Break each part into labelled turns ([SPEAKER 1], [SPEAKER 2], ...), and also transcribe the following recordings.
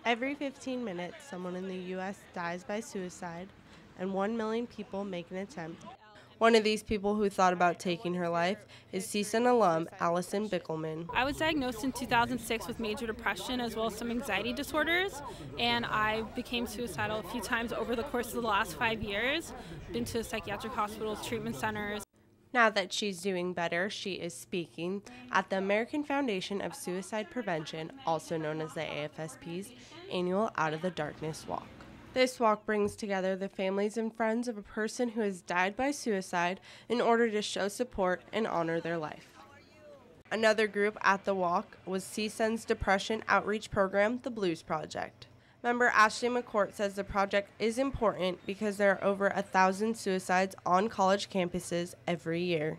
[SPEAKER 1] Every 15 minutes, someone in the U.S. dies by suicide, and 1 million people make an attempt. One of these people who thought about taking her life is CSUN alum Allison Bickelman.
[SPEAKER 2] I was diagnosed in 2006 with major depression as well as some anxiety disorders, and I became suicidal a few times over the course of the last 5 years. Been to psychiatric hospitals, treatment centers.
[SPEAKER 1] Now that she's doing better, she is speaking at the American Foundation of Suicide Prevention, also known as the AFSP's annual Out of the Darkness Walk. This walk brings together the families and friends of a person who has died by suicide in order to show support and honor their life. Another group at the walk was CSUN's depression outreach program, the Blues Project. Member Ashley McCourt says the project is important because there are over 1,000 suicides on college campuses every year.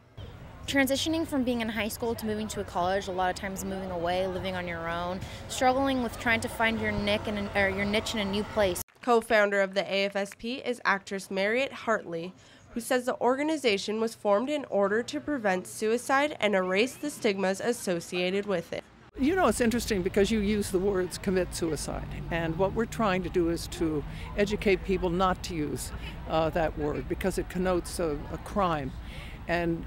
[SPEAKER 3] Transitioning from being in high school to moving to a college, a lot of times moving away, living on your own, struggling with trying to find your niche in a new place.
[SPEAKER 1] Co-founder of the AFSP is actress Mariette Hartley, who says the organization was formed in order to prevent suicide and erase the stigmas associated with it.
[SPEAKER 4] You know, it's interesting because you use the words commit suicide, and what we're trying to do is to educate people not to use that word because it connotes a crime, and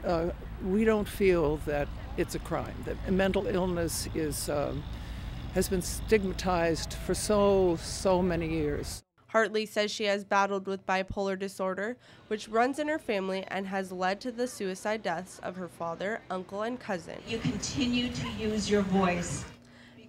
[SPEAKER 4] we don't feel that it's a crime, that mental illness has been stigmatized for so many years.
[SPEAKER 1] Hartley says she has battled with bipolar disorder, which runs in her family and has led to the suicide deaths of her father, uncle, and cousin.
[SPEAKER 5] You continue to use your voice.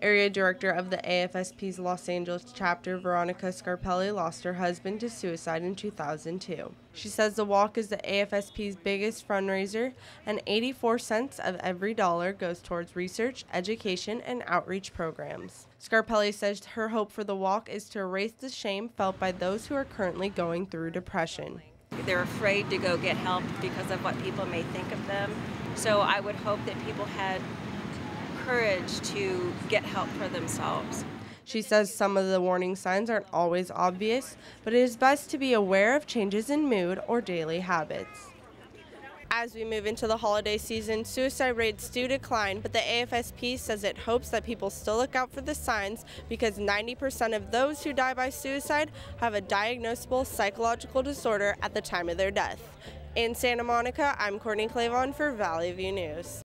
[SPEAKER 1] Area director of the AFSP's Los Angeles chapter, Veronica Scarpelli, lost her husband to suicide in 2002. She says the walk is the AFSP's biggest fundraiser, and 84 cents of every dollar goes towards research, education, and outreach programs. Scarpelli says her hope for the walk is to erase the shame felt by those who are currently going through depression.
[SPEAKER 6] They're afraid to go get help because of what people may think of them. So I would hope that people had courage to get help for themselves.
[SPEAKER 1] She says some of the warning signs aren't always obvious, but it is best to be aware of changes in mood or daily habits. As we move into the holiday season, suicide rates do decline, but the AFSP says it hopes that people still look out for the signs because 90% of those who die by suicide have a diagnosable psychological disorder at the time of their death. In Santa Monica, I'm Courtney Clavon for Valley View News.